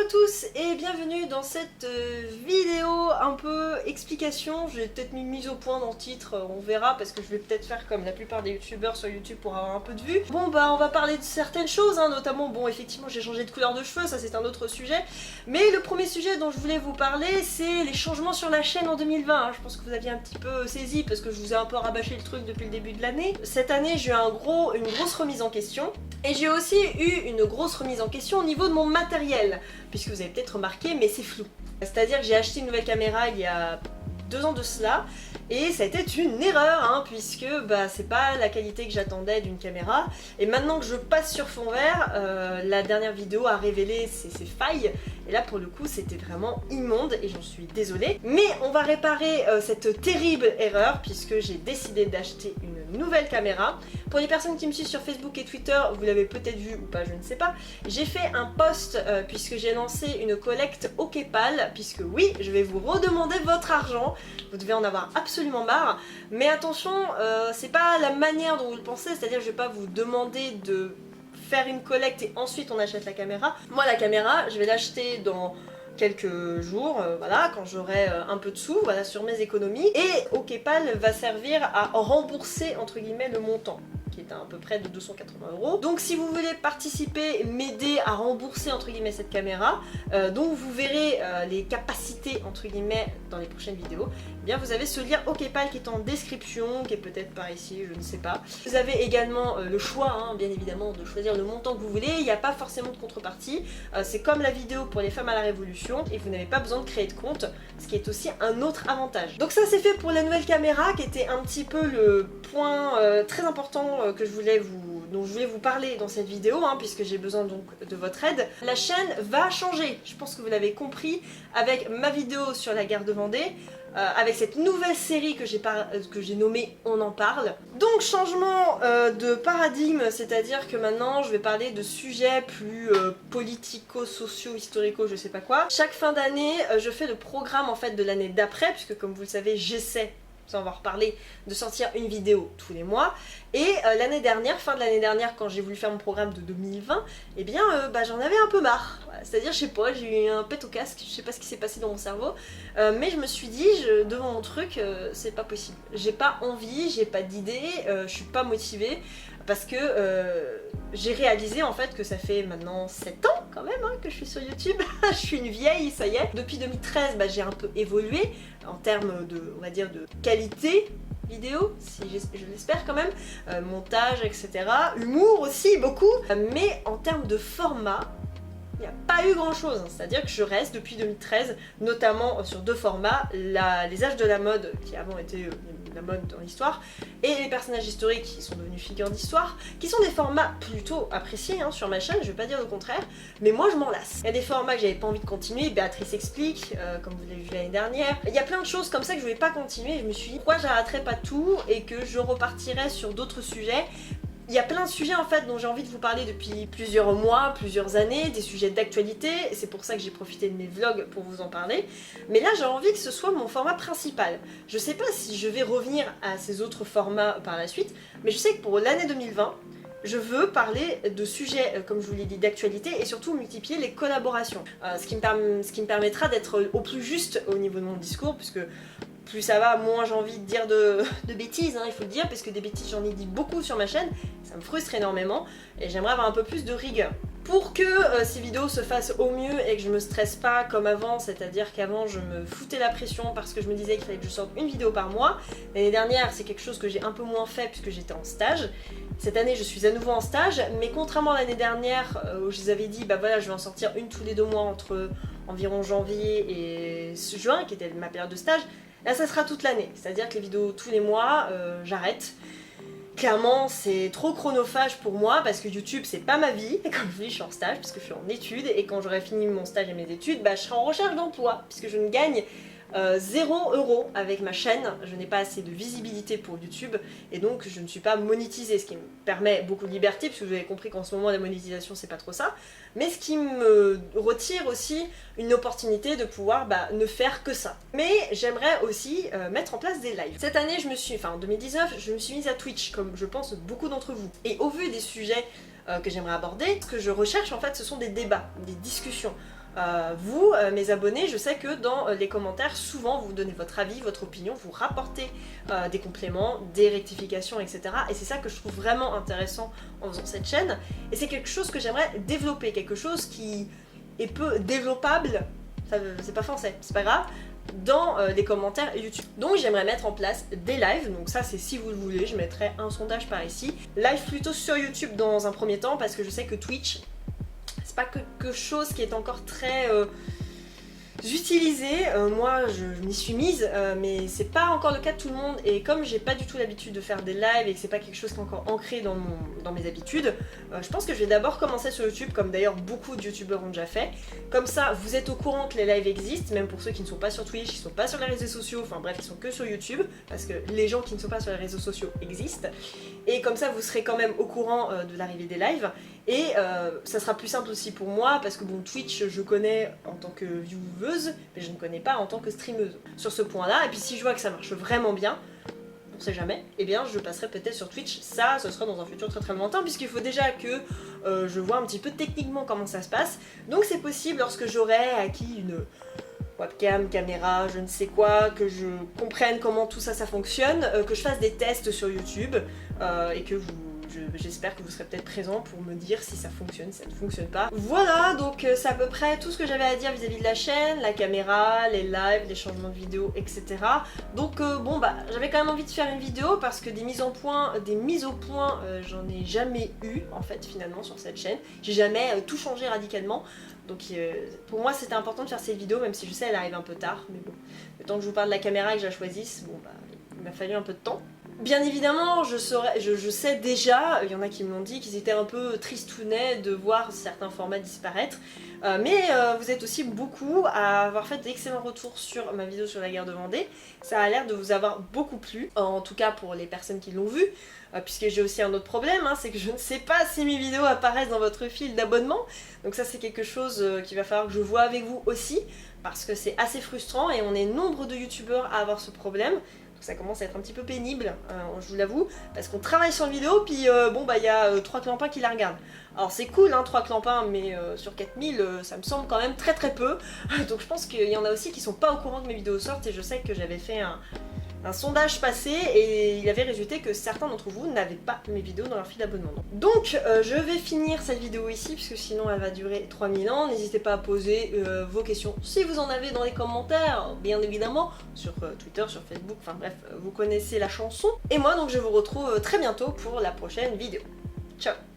tous et bienvenue dans cette vidéo un peu explication. J'ai peut-être mis une mise au point dans le titre, on verra parce que je vais peut-être faire comme la plupart des youtubeurs sur YouTube pour avoir un peu de vues. Bon bah on va parler de certaines choses, notamment bon effectivement j'ai changé de couleur de cheveux, ça c'est un autre sujet. Mais le premier sujet dont je voulais vous parler c'est les changements sur la chaîne en 2020. Je pense que vous aviez un petit peu saisi parce que je vous ai un peu rabâché le truc depuis le début de l'année. Cette année j'ai eu une grosse remise en question. Et j'ai aussi eu une grosse remise en question au niveau de mon matériel, puisque vous avez peut-être remarqué, mais c'est flou. C'est-à-dire que j'ai acheté une nouvelle caméra il y a 2 ans de cela, et ça a été une erreur, puisque bah, c'est pas la qualité que j'attendais d'une caméra. Et maintenant que je passe sur fond vert, la dernière vidéo a révélé ces failles, et là pour le coup c'était vraiment immonde, et j'en suis désolée. Mais on va réparer cette terrible erreur, puisque j'ai décidé d'acheter une nouvelle caméra. Pour les personnes qui me suivent sur Facebook et Twitter, vous l'avez peut-être vu ou pas, je ne sais pas. J'ai fait un post puisque j'ai lancé une collecte au Paypal, puisque oui, je vais vous redemander votre argent. Vous devez en avoir absolument marre. Mais attention, c'est pas la manière dont vous le pensez, c'est-à-dire que je vais pas vous demander de faire une collecte et ensuite on achète la caméra. Moi la caméra, je vais l'acheter dans quelques jours, voilà, quand j'aurai un peu de sous, voilà, sur mes économies, et OKPAL va servir à rembourser entre guillemets le montant, qui est à peu près de 280 €. Donc si vous voulez participer, m'aider à rembourser entre guillemets cette caméra, dont vous verrez les capacités entre guillemets dans les prochaines vidéos, eh bien vous avez ce lien OKPAL qui est en description, qui est peut-être par ici, je ne sais pas. Vous avez également le choix, bien évidemment, de choisir le montant que vous voulez, il n'y a pas forcément de contrepartie, c'est comme la vidéo pour les femmes à la révolution, et vous n'avez pas besoin de créer de compte, ce qui est aussi un autre avantage. Donc ça c'est fait pour la nouvelle caméra, qui était un petit peu le point très important dont je voulais vous parler dans cette vidéo, puisque j'ai besoin donc de votre aide. La chaîne va changer, je pense que vous l'avez compris, avec ma vidéo sur la guerre de Vendée, avec cette nouvelle série que j'ai nommée On en parle. Donc changement de paradigme, c'est-à-dire que maintenant je vais parler de sujets plus politico-sociaux, historico, je sais pas quoi. Chaque fin d'année, je fais le programme en fait de l'année d'après, puisque comme vous le savez, j'essaie, ça on va en reparler, de sortir une vidéo tous les mois. Et l'année dernière, fin de l'année dernière, quand j'ai voulu faire mon programme de 2020, eh bien j'en avais un peu marre. Voilà, c'est-à-dire, je sais pas, j'ai eu un pet au casque, je sais pas ce qui s'est passé dans mon cerveau, mais je me suis dit, devant mon truc, c'est pas possible. J'ai pas envie, j'ai pas d'idée, je suis pas motivée, parce que j'ai réalisé en fait que ça fait maintenant 7 ans quand même que je suis sur YouTube. Je suis une vieille, ça y est. Depuis 2013, j'ai un peu évolué en termes de, on va dire, de qualité vidéo, si je l'espère quand même, montage, etc. Humour aussi, beaucoup. Mais en termes de format, il n'y a pas eu grand chose, c'est-à-dire que je reste depuis 2013, notamment sur 2 formats, les âges de la mode, qui avant étaient la mode dans l'histoire, et les personnages historiques qui sont devenus figures d'histoire, qui sont des formats plutôt appréciés sur ma chaîne, je vais pas dire le contraire, mais moi je m'en lasse. Il y a des formats que j'avais pas envie de continuer, Béatrice explique, comme vous l'avez vu l'année dernière, il y a plein de choses comme ça que je voulais pas continuer, et je me suis dit pourquoi j'arrêterais pas tout, et que je repartirais sur d'autres sujets. Il y a plein de sujets en fait dont j'ai envie de vous parler depuis plusieurs mois, plusieurs années, des sujets d'actualité, et c'est pour ça que j'ai profité de mes vlogs pour vous en parler. Mais là j'ai envie que ce soit mon format principal. Je sais pas si je vais revenir à ces autres formats par la suite, mais je sais que pour l'année 2020, je veux parler de sujets, comme je vous l'ai dit, d'actualité, et surtout multiplier les collaborations. Ce qui me permettra d'être au plus juste au niveau de mon discours, puisque plus ça va, moins j'ai envie de dire de bêtises, il faut le dire, parce que des bêtises j'en ai dit beaucoup sur ma chaîne, ça me frustre énormément, et j'aimerais avoir un peu plus de rigueur. Pour que ces vidéos se fassent au mieux et que je me stresse pas comme avant, c'est-à-dire qu'avant je me foutais la pression parce que je me disais qu'il fallait que je sorte une vidéo par mois. L'année dernière c'est quelque chose que j'ai un peu moins fait puisque j'étais en stage. Cette année je suis à nouveau en stage, mais contrairement à l'année dernière où je vous avais dit voilà je vais en sortir une tous les 2 mois entre environ janvier et juin qui était ma période de stage, là ça sera toute l'année, c'est-à-dire que les vidéos tous les mois j'arrête. Clairement, c'est trop chronophage pour moi parce que YouTube, c'est pas ma vie. Et comme je vous dis, je suis en stage puisque je suis en études. Et quand j'aurai fini mon stage et mes études, je serai en recherche d'emploi puisque je ne gagne 0 € avec ma chaîne. Je n'ai pas assez de visibilité pour YouTube et donc je ne suis pas monétisée, ce qui me permet beaucoup de liberté puisque vous avez compris qu'en ce moment la monétisation c'est pas trop ça, mais ce qui me retire aussi une opportunité de pouvoir ne faire que ça. Mais j'aimerais aussi mettre en place des lives. Cette année en 2019, je me suis mise à Twitch comme je pense beaucoup d'entre vous, et au vu des sujets que j'aimerais aborder, ce que je recherche en fait ce sont des débats, des discussions. vous, mes abonnés, je sais que dans les commentaires, souvent vous donnez votre avis, votre opinion, vous rapportez des compléments, des rectifications, etc. Et c'est ça que je trouve vraiment intéressant en faisant cette chaîne. Et c'est quelque chose que j'aimerais développer, quelque chose qui est peu développable, c'est pas français, c'est pas grave, dans les commentaires YouTube. Donc j'aimerais mettre en place des lives, donc ça c'est si vous le voulez, je mettrai un sondage par ici. Live plutôt sur YouTube dans un premier temps, parce que je sais que Twitch, c'est pas quelque chose qui est encore très utilisé. Moi je m'y suis mise, mais c'est pas encore le cas de tout le monde, et comme j'ai pas du tout l'habitude de faire des lives et que c'est pas quelque chose qui est encore ancré dans mes habitudes, je pense que je vais d'abord commencer sur YouTube, comme d'ailleurs beaucoup de youtubeurs ont déjà fait. Comme ça vous êtes au courant que les lives existent, même pour ceux qui ne sont pas sur Twitch, qui ne sont pas sur les réseaux sociaux, enfin bref, ils sont que sur YouTube, parce que les gens qui ne sont pas sur les réseaux sociaux existent, et comme ça vous serez quand même au courant de l'arrivée des lives. Et ça sera plus simple aussi pour moi, parce que bon, Twitch je connais en tant que vieweuse, mais je ne connais pas en tant que streameuse sur ce point là. Et puis si je vois que ça marche vraiment bien, on sait jamais, eh bien je passerai peut-être sur Twitch. Ça, ce sera dans un futur très très lointain, puisqu'il faut déjà que je vois un petit peu techniquement comment ça se passe. Donc c'est possible lorsque j'aurai acquis une webcam, caméra, je ne sais quoi, que je comprenne comment tout ça fonctionne, que je fasse des tests sur YouTube, et que j'espère que vous serez peut-être présents pour me dire si ça fonctionne, si ça ne fonctionne pas. Voilà, donc c'est à peu près tout ce que j'avais à dire vis-à-vis de la chaîne, la caméra, les lives, les changements de vidéo, etc. Donc bon bah j'avais quand même envie de faire une vidéo parce que des mises au point, j'en ai jamais eu en fait finalement sur cette chaîne. J'ai jamais tout changé radicalement. Donc pour moi c'était important de faire cette vidéo, même si je sais elle arrive un peu tard, mais bon, le temps que je vous parle de la caméra et que je la choisisse, bon bah il m'a fallu un peu de temps. Bien évidemment, je sais déjà, il y en a qui me l'ont dit, qu'ils étaient un peu tristounets de voir certains formats disparaître, mais vous êtes aussi beaucoup à avoir fait d'excellents retours sur ma vidéo sur la guerre de Vendée. Ça a l'air de vous avoir beaucoup plu, en tout cas pour les personnes qui l'ont vu, puisque j'ai aussi un autre problème, hein, c'est que je ne sais pas si mes vidéos apparaissent dans votre fil d'abonnement, donc ça c'est quelque chose qu'il va falloir que je vois avec vous aussi, parce que c'est assez frustrant et on est nombre de youtubeurs à avoir ce problème. Ça commence à être un petit peu pénible, je vous l'avoue, parce qu'on travaille sur une vidéo, puis bon bah il y a 3 clampins qui la regardent. Alors c'est cool, hein, 3 clampins, mais sur 4000, ça me semble quand même très très peu. Donc je pense qu'il y en a aussi qui sont pas au courant que mes vidéos sortent, et je sais que j'avais fait un sondage passé, et il avait résulté que certains d'entre vous n'avaient pas mes vidéos dans leur fil d'abonnement. Donc je vais finir cette vidéo ici, puisque sinon elle va durer 3000 ans. N'hésitez pas à poser vos questions si vous en avez dans les commentaires, bien évidemment, sur Twitter, sur Facebook, enfin bref, vous connaissez la chanson. Et moi donc je vous retrouve très bientôt pour la prochaine vidéo. Ciao!